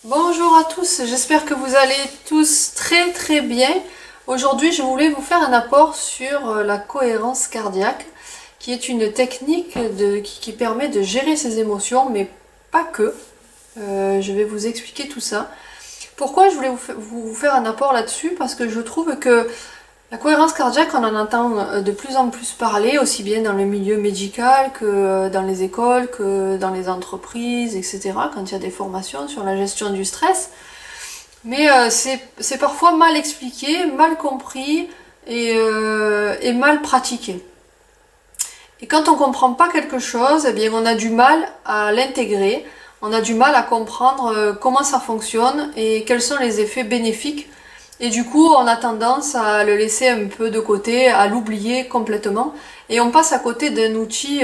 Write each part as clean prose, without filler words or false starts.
Bonjour à tous, j'espère que vous allez tous très bien. Aujourd'hui, je voulais vous faire un apport sur la cohérence cardiaque, qui est une technique qui permet de gérer ses émotions, mais pas que. Je vais vous expliquer tout ça. Pourquoi je voulais vous faire un apport là-dessus? Parce que je trouve que la cohérence cardiaque, on en entend de plus en plus parler, aussi bien dans le milieu médical que dans les écoles, que dans les entreprises, etc., quand il y a des formations sur la gestion du stress. Mais c'est parfois mal expliqué, mal compris et mal pratiqué. Et quand on ne comprend pas quelque chose, eh bien on a du mal à l'intégrer, on a du mal à comprendre comment ça fonctionne et quels sont les effets bénéfiques. Et du coup, on a tendance à le laisser un peu de côté, à l'oublier complètement. Et on passe à côté d'un outil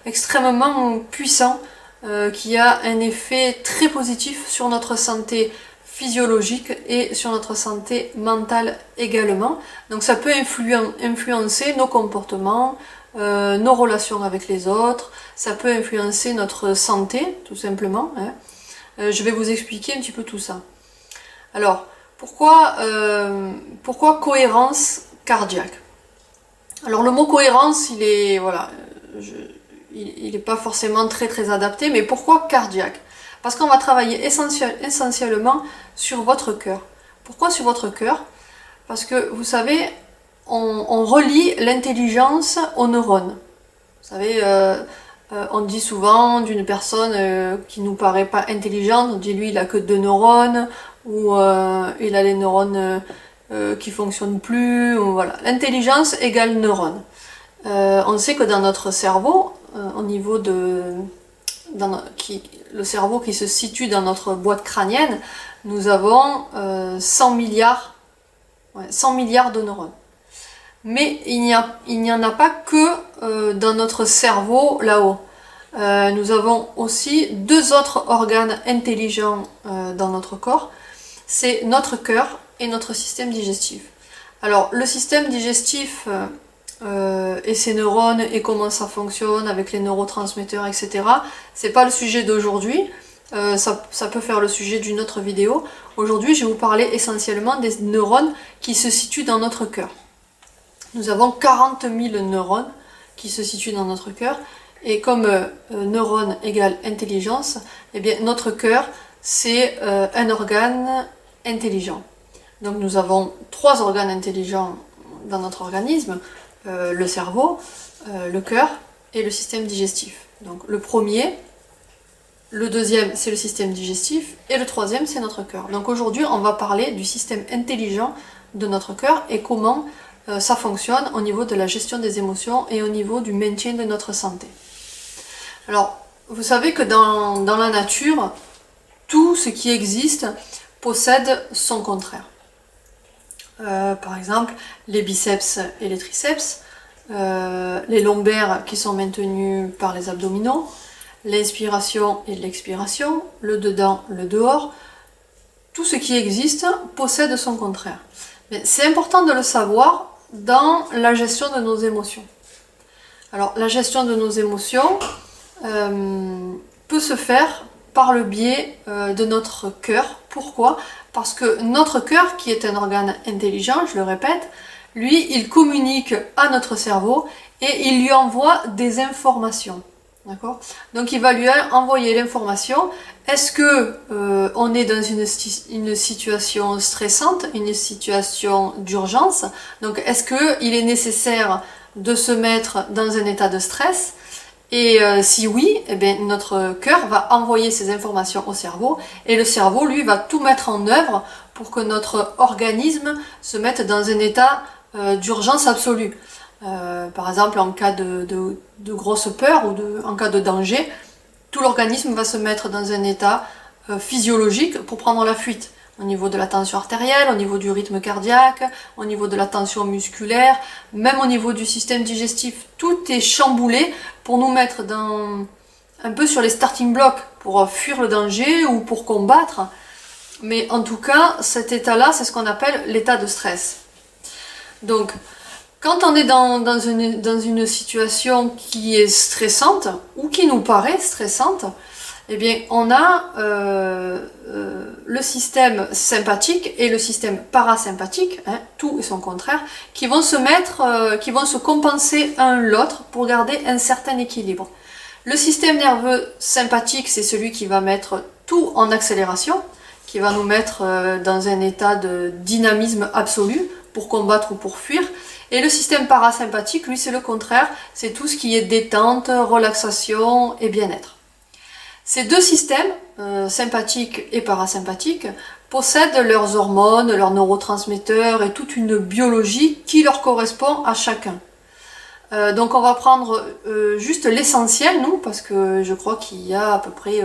extrêmement puissant qui a un effet très positif sur notre santé physiologique et sur notre santé mentale également. Donc ça peut influencer nos comportements, nos relations avec les autres, ça peut influencer notre santé, tout simplement. Je vais vous expliquer un petit peu tout ça. Alors, pourquoi cohérence cardiaque? Alors le mot cohérence, il est voilà, il n'est pas forcément très adapté, mais pourquoi cardiaque? Parce qu'on va travailler essentiellement sur votre cœur. Pourquoi sur votre cœur? Parce que vous savez, on relie l'intelligence aux neurones. Vous savez, on dit souvent d'une personne qui nous paraît pas intelligente, on dit lui il a que 2 neurones, ou il a les neurones qui fonctionnent plus, ou voilà. L'intelligence égale neurone. On sait que dans notre cerveau, au niveau le cerveau qui se situe dans notre boîte crânienne, nous avons 100 milliards de neurones. Mais il n'y en a pas que dans notre cerveau là-haut. Nous avons aussi 2 autres organes intelligents dans notre corps. C'est notre cœur et notre système digestif. Alors le système digestif et ses neurones et comment ça fonctionne avec les neurotransmetteurs, etc. C'est pas le sujet d'aujourd'hui. Ça peut faire le sujet d'une autre vidéo. Aujourd'hui, je vais vous parler essentiellement des neurones qui se situent dans notre cœur. Nous avons 40 000 neurones qui se situent dans notre cœur. Et comme neurone égale intelligence, eh bien notre cœur, c'est un organe intelligent. Donc nous avons 3 organes intelligents dans notre organisme, le cerveau, le cœur et le système digestif. Donc le premier, le deuxième c'est le système digestif et le troisième c'est notre cœur. Donc aujourd'hui on va parler du système intelligent de notre cœur et comment ça fonctionne au niveau de la gestion des émotions et au niveau du maintien de notre santé. Alors, vous savez que dans la nature, tout ce qui existe possède son contraire. Par exemple, les biceps et les triceps, les lombaires qui sont maintenus par les abdominaux, l'inspiration et l'expiration, le dedans, le dehors, tout ce qui existe possède son contraire. Mais c'est important de le savoir dans la gestion de nos émotions. Alors, la gestion de nos émotions peut se faire par le biais de notre cœur. Pourquoi? Parce que notre cœur, qui est un organe intelligent, je le répète, lui, il communique à notre cerveau et il lui envoie des informations. D'accord? Donc il va lui envoyer l'information. Est-ce que on est dans une situation stressante, une situation d'urgence? Donc est-ce qu'il est nécessaire de se mettre dans un état de stress? Et si oui, eh bien, notre cœur va envoyer ces informations au cerveau et le cerveau, lui, va tout mettre en œuvre pour que notre organisme se mette dans un état d'urgence absolue. Par exemple, en cas de grosse peur ou en cas de danger, tout l'organisme va se mettre dans un état physiologique pour prendre la fuite. Au niveau de la tension artérielle, au niveau du rythme cardiaque, au niveau de la tension musculaire, même au niveau du système digestif, tout est chamboulé pour nous mettre un peu sur les starting blocks pour fuir le danger ou pour combattre. Mais en tout cas, cet état-là, c'est ce qu'on appelle l'état de stress. Donc, quand on est dans une situation qui est stressante ou qui nous paraît stressante, eh bien, on a le système sympathique et le système parasympathique, hein, tout et son contraire, qui vont se compenser l'un l'autre pour garder un certain équilibre. Le système nerveux sympathique, c'est celui qui va mettre tout en accélération, qui va nous mettre dans un état de dynamisme absolu pour combattre ou pour fuir. Et le système parasympathique, lui, c'est le contraire, c'est tout ce qui est détente, relaxation et bien-être. Ces deux systèmes, sympathiques et parasympathiques, possèdent leurs hormones, leurs neurotransmetteurs et toute une biologie qui leur correspond à chacun. Donc on va prendre juste l'essentiel, nous, parce que je crois qu'il y a à peu près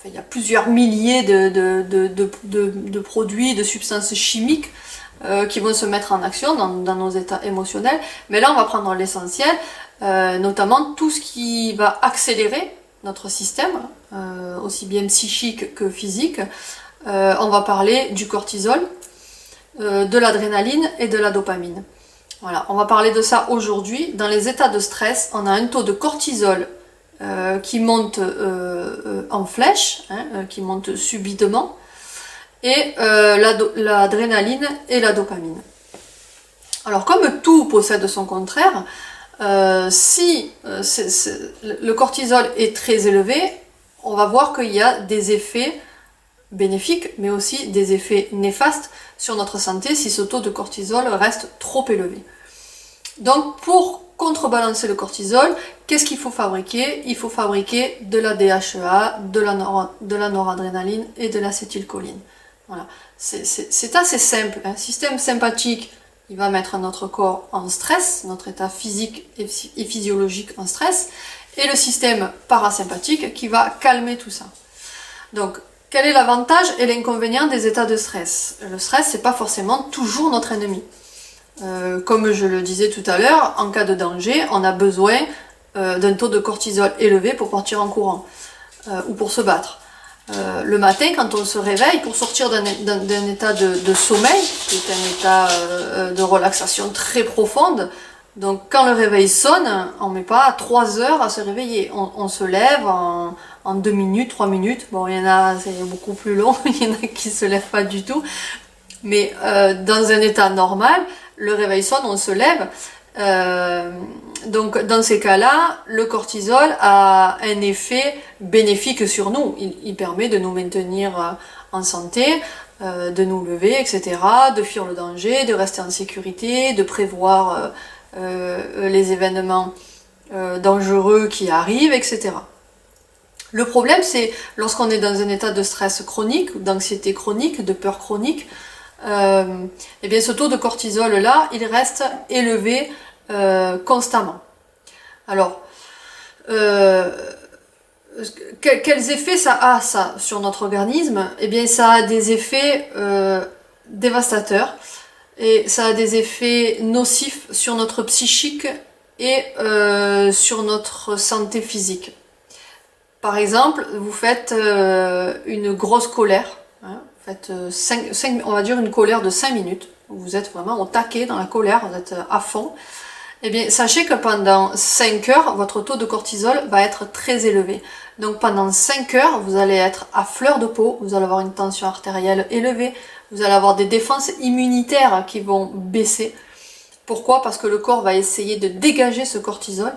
il y a plusieurs milliers de produits, de substances chimiques qui vont se mettre en action dans nos états émotionnels. Mais là, on va prendre l'essentiel, notamment tout ce qui va accélérer notre système, aussi bien psychique que physique. On va parler du cortisol, de l'adrénaline et de la dopamine. Voilà, on va parler de ça aujourd'hui. Dans les états de stress, on a un taux de cortisol qui monte en flèche, hein, qui monte subitement, et l'adrénaline et la dopamine. Alors comme tout possède son contraire, si le cortisol est très élevé, on va voir qu'il y a des effets bénéfiques, mais aussi des effets néfastes sur notre santé si ce taux de cortisol reste trop élevé. Donc pour contrebalancer le cortisol, qu'est-ce qu'il faut fabriquer? Il faut fabriquer de la DHEA, de la noradrénaline et de l'acétylcholine. Voilà. C'est assez simple. Un système sympathique, il va mettre notre corps en stress, notre état physique et physiologique en stress, et le système parasympathique qui va calmer tout ça. Donc, quel est l'avantage et l'inconvénient des états de stress? Le stress, c'est pas forcément toujours notre ennemi. Comme je le disais tout à l'heure, en cas de danger, on a besoin d'un taux de cortisol élevé pour partir en courant ou pour se battre. Le matin, quand on se réveille, pour sortir d'un état de sommeil, qui est un état de relaxation très profonde, donc quand le réveil sonne, on ne met pas 3 heures à se réveiller. On se lève en 2 minutes, 3 minutes. Bon, il y en a, c'est beaucoup plus long, il y en a qui ne se lèvent pas du tout. Mais dans un état normal, le réveil sonne, on se lève. Donc dans ces cas-là, le cortisol a un effet bénéfique sur nous. Il permet de nous maintenir en santé, de nous lever, etc., de fuir le danger, de rester en sécurité, de prévoir les événements dangereux qui arrivent, etc. Le problème, c'est lorsqu'on est dans un état de stress chronique, d'anxiété chronique, de peur chronique, et bien ce taux de cortisol là, il reste élevé constamment. Alors, quels effets ça a sur notre organisme? Eh bien, ça a des effets dévastateurs et ça a des effets nocifs sur notre psychique et sur notre santé physique. Par exemple, vous faites une grosse colère, hein, vous faites on va dire une colère de 5 minutes, vous êtes vraiment au taquet dans la colère, vous êtes à fond. Eh bien, sachez que pendant 5 heures, votre taux de cortisol va être très élevé. Donc pendant 5 heures, vous allez être à fleur de peau, vous allez avoir une tension artérielle élevée, vous allez avoir des défenses immunitaires qui vont baisser. Pourquoi? Parce que le corps va essayer de dégager ce cortisol.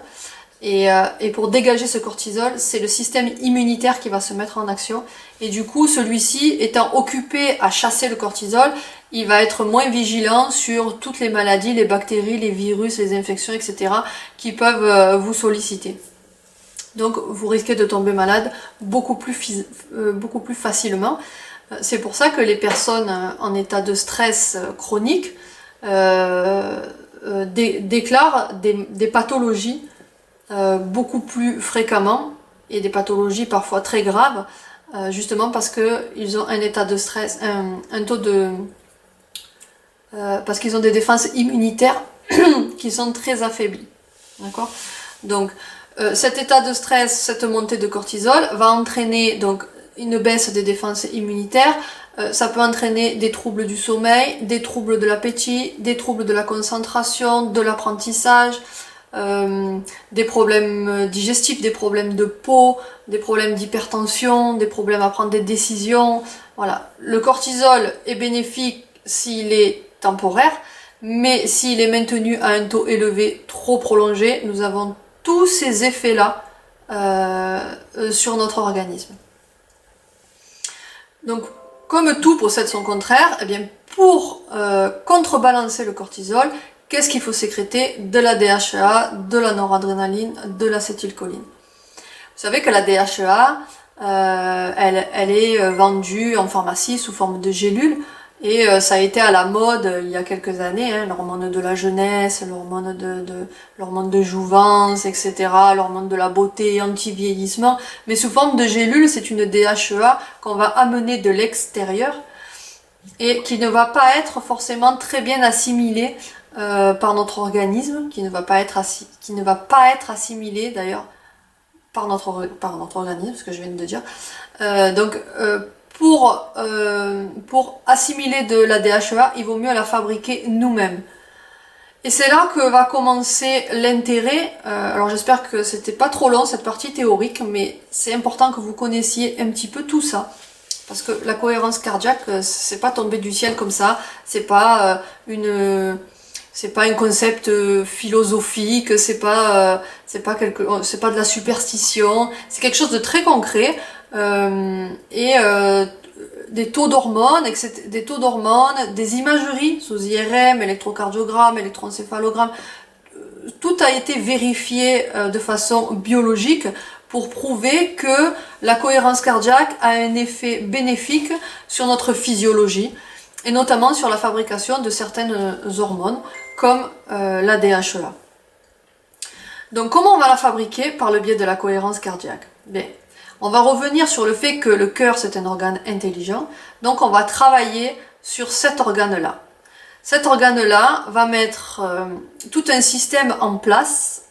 Et pour dégager ce cortisol, c'est le système immunitaire qui va se mettre en action. Et du coup, celui-ci étant occupé à chasser le cortisol, il va être moins vigilant sur toutes les maladies, les bactéries, les virus, les infections, etc. qui peuvent vous solliciter. Donc vous risquez de tomber malade beaucoup plus facilement. C'est pour ça que les personnes en état de stress chronique déclarent des pathologies beaucoup plus fréquemment, et des pathologies parfois très graves, justement parce qu'ils ont un état de stress, un taux de... parce qu'ils ont des défenses immunitaires qui sont très affaiblies. D'accord? Donc cet état de stress, cette montée de cortisol va entraîner donc une baisse des défenses immunitaires. Ça peut entraîner des troubles du sommeil, des troubles de l'appétit, des troubles de la concentration, de l'apprentissage, des problèmes digestifs, des problèmes de peau, des problèmes d'hypertension, des problèmes à prendre des décisions. Voilà, le cortisol est bénéfique s'il est temporaire, mais s'il est maintenu à un taux élevé trop prolongé, nous avons tous ces effets-là sur notre organisme. Donc, comme tout possède son contraire, eh bien, pour contrebalancer le cortisol, qu'est-ce qu'il faut sécréter? De la DHEA, de la noradrénaline, de l'acétylcholine. Vous savez que la DHEA, elle est vendue en pharmacie sous forme de gélules, et ça a été à la mode il y a quelques années, hein, l'hormone de la jeunesse, l'hormone de jouvence, etc., l'hormone de la beauté, anti-vieillissement, mais sous forme de gélules. C'est une DHEA qu'on va amener de l'extérieur et qui ne va pas être forcément très bien assimilée par notre organisme, qui ne va pas être assimilée d'ailleurs par notre organisme, ce que je viens de dire. Pour assimiler de la DHEA, il vaut mieux la fabriquer nous-mêmes. Et c'est là que va commencer l'intérêt. Alors j'espère que c'était pas trop long cette partie théorique, mais c'est important que vous connaissiez un petit peu tout ça. Parce que la cohérence cardiaque, c'est pas tombé du ciel comme ça, c'est pas un concept philosophique, c'est pas de la superstition, c'est quelque chose de très concret. Des taux d'hormones, des imageries sous IRM, électrocardiogramme, électroencéphalogramme, tout a été vérifié de façon biologique pour prouver que la cohérence cardiaque a un effet bénéfique sur notre physiologie et notamment sur la fabrication de certaines hormones comme la DHEA. Donc comment on va la fabriquer? Par le biais de la cohérence cardiaque. Bien, on va revenir sur le fait que le cœur c'est un organe intelligent, donc on va travailler sur cet organe-là. Cet organe-là va mettre tout un système en place,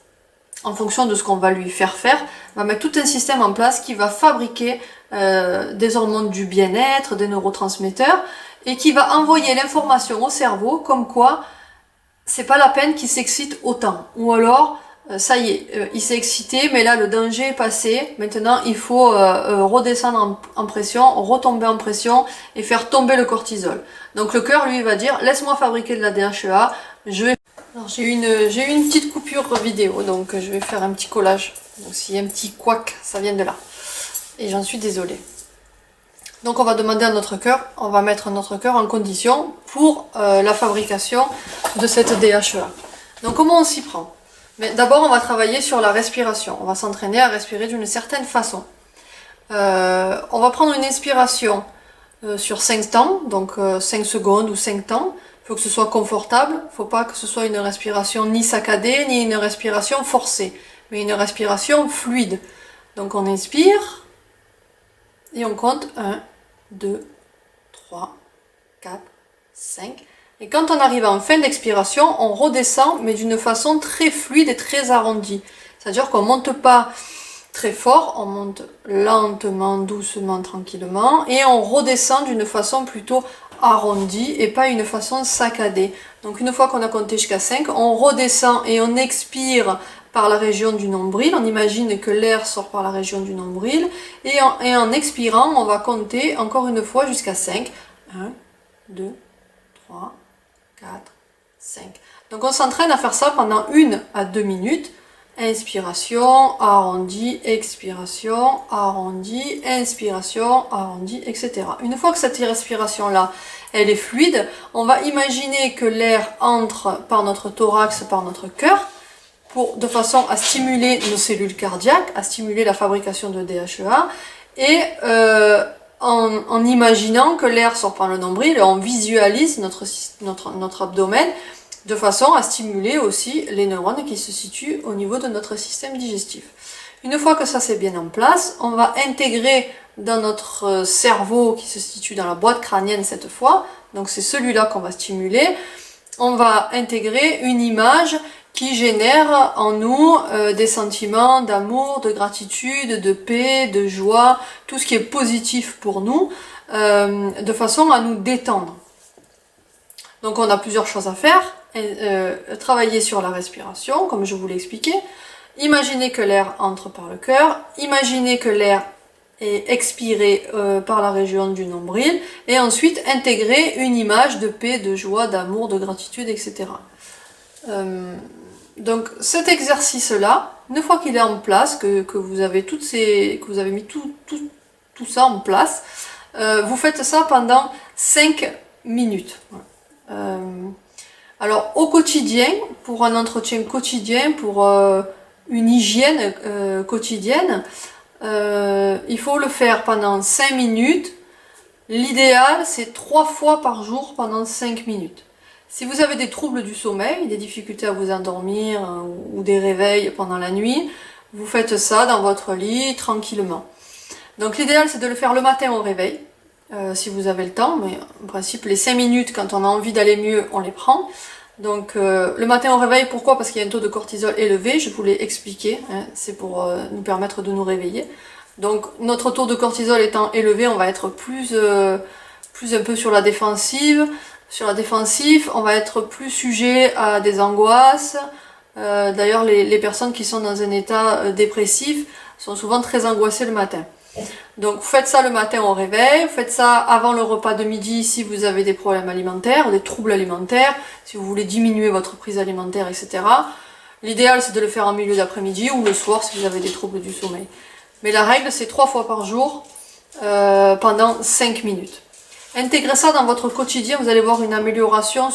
en fonction de ce qu'on va lui faire faire, va mettre tout un système en place qui va fabriquer des hormones du bien-être, des neurotransmetteurs, et qui va envoyer l'information au cerveau comme quoi c'est pas la peine qu'il s'excite autant, ou alors ça y est, il s'est excité, mais là le danger est passé. Maintenant, il faut redescendre en pression, retomber en pression et faire tomber le cortisol. Donc le cœur, lui, va dire, laisse-moi fabriquer de la DHEA. Alors j'ai eu une petite coupure vidéo, donc je vais faire un petit collage. Donc s'il y a un petit couac, ça vient de là. Et j'en suis désolée. Donc on va demander à notre cœur, on va mettre notre cœur en condition pour la fabrication de cette DHEA. Donc comment on s'y prend? Mais d'abord, on va travailler sur la respiration. On va s'entraîner à respirer d'une certaine façon. On va prendre une inspiration sur 5 temps, donc 5 secondes ou 5 temps. Il faut que ce soit confortable. Il ne faut pas que ce soit une respiration ni saccadée, ni une respiration forcée, mais une respiration fluide. Donc on inspire et on compte 1, 2, 3, 4, 5... Et quand on arrive en fin d'expiration, on redescend, mais d'une façon très fluide et très arrondie. C'est-à-dire qu'on ne monte pas très fort, on monte lentement, doucement, tranquillement, et on redescend d'une façon plutôt arrondie et pas une façon saccadée. Donc une fois qu'on a compté jusqu'à 5, on redescend et on expire par la région du nombril. On imagine que l'air sort par la région du nombril. Et en expirant, on va compter encore une fois jusqu'à 5. 1, 2, 3, 4, 5. Donc on s'entraîne à faire ça pendant 1 à 2 minutes. Inspiration, arrondi, expiration, arrondi, inspiration, arrondi, etc. Une fois que cette respiration-là, elle est fluide, on va imaginer que l'air entre par notre thorax, par notre cœur, de façon à stimuler nos cellules cardiaques, à stimuler la fabrication de DHEA, et en imaginant que l'air sort par le nombril, on visualise notre abdomen, de façon à stimuler aussi les neurones qui se situent au niveau de notre système digestif. Une fois que ça c'est bien en place, on va intégrer dans notre cerveau qui se situe dans la boîte crânienne cette fois, donc c'est celui-là qu'on va stimuler, on va intégrer une image qui génère en nous des sentiments d'amour, de gratitude, de paix, de joie, tout ce qui est positif pour nous, de façon à nous détendre. Donc on a plusieurs choses à faire. travailler sur la respiration, comme je vous l'ai expliqué. Imaginez que l'air entre par le cœur, imaginez que l'air est expiré par la région du nombril, et ensuite intégrer une image de paix, de joie, d'amour, de gratitude, etc. Donc cet exercice-là, une fois qu'il est en place, que vous avez mis tout ça en place, vous faites ça pendant 5 minutes. Alors au quotidien, pour un entretien quotidien, pour une hygiène quotidienne, il faut le faire pendant 5 minutes. L'idéal, c'est 3 fois par jour pendant 5 minutes. Si vous avez des troubles du sommeil, des difficultés à vous endormir ou des réveils pendant la nuit, vous faites ça dans votre lit tranquillement. Donc l'idéal, c'est de le faire le matin au réveil, si vous avez le temps, mais en principe les 5 minutes, quand on a envie d'aller mieux, on les prend. Donc le matin au réveil, pourquoi? Parce qu'il y a un taux de cortisol élevé, je vous l'ai expliqué, hein, c'est pour nous permettre de nous réveiller. Donc notre taux de cortisol étant élevé, on va être plus un peu sur la défensive. Sur la défensive, on va être plus sujet à des angoisses. D'ailleurs, les personnes qui sont dans un état dépressif sont souvent très angoissées le matin. Donc vous faites ça le matin au réveil, vous faites ça avant le repas de midi si vous avez des problèmes alimentaires, des troubles alimentaires, si vous voulez diminuer votre prise alimentaire, etc. L'idéal, c'est de le faire en milieu d'après-midi ou le soir si vous avez des troubles du sommeil. Mais la règle, c'est 3 fois par jour pendant 5 minutes. Intégrez ça dans votre quotidien, vous allez voir une amélioration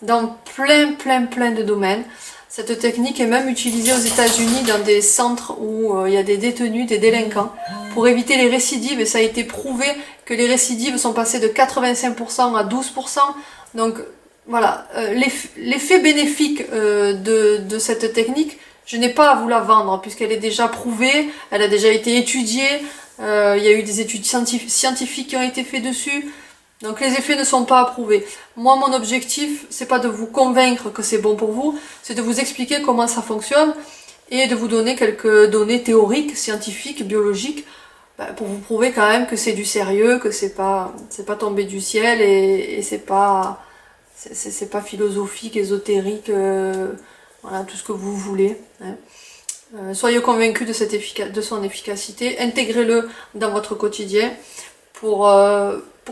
dans plein de domaines. Cette technique est même utilisée aux États-Unis dans des centres où il y a des détenus, des délinquants, pour éviter les récidives. Et ça a été prouvé que les récidives sont passées de 85% à 12%. Donc voilà, l'effet bénéfique de cette technique, je n'ai pas à vous la vendre puisqu'elle est déjà prouvée, elle a déjà été étudiée, il y a eu des études scientifiques qui ont été faites dessus. Donc les effets ne sont pas approuvés. Moi, mon objectif, c'est pas de vous convaincre que c'est bon pour vous, c'est de vous expliquer comment ça fonctionne et de vous donner quelques données théoriques, scientifiques, biologiques, pour vous prouver quand même que c'est du sérieux, que c'est pas tombé du ciel et c'est pas philosophique, ésotérique, voilà, tout ce que vous voulez. Hein. Soyez convaincus de son efficacité, intégrez-le dans votre quotidien pour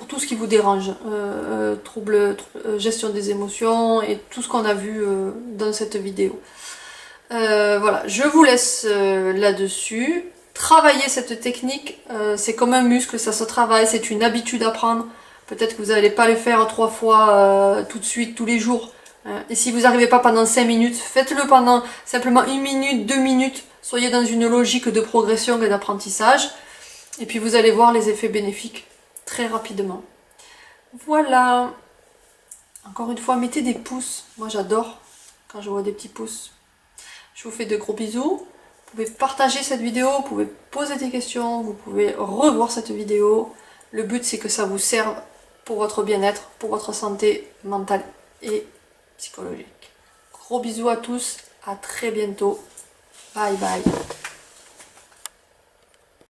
tout ce qui vous dérange, gestion des émotions et tout ce qu'on a vu dans cette vidéo. Voilà, je vous laisse là-dessus. Travailler cette technique, c'est comme un muscle, ça se travaille, c'est une habitude à prendre. Peut-être que vous n'allez pas le faire 3 fois tout de suite, tous les jours. Hein. Et si vous n'arrivez pas pendant 5 minutes, faites-le pendant simplement 1 minute, 2 minutes. Soyez dans une logique de progression et d'apprentissage. Et puis vous allez voir les effets bénéfiques très rapidement. Voilà. Encore une fois, mettez des pouces. Moi j'adore quand je vois des petits pouces. Je vous fais de gros bisous. Vous pouvez partager cette vidéo, vous pouvez poser des questions, vous pouvez revoir cette vidéo. Le but c'est que ça vous serve pour votre bien-être, pour votre santé mentale et psychologique. Gros bisous à tous, à très bientôt. Bye bye.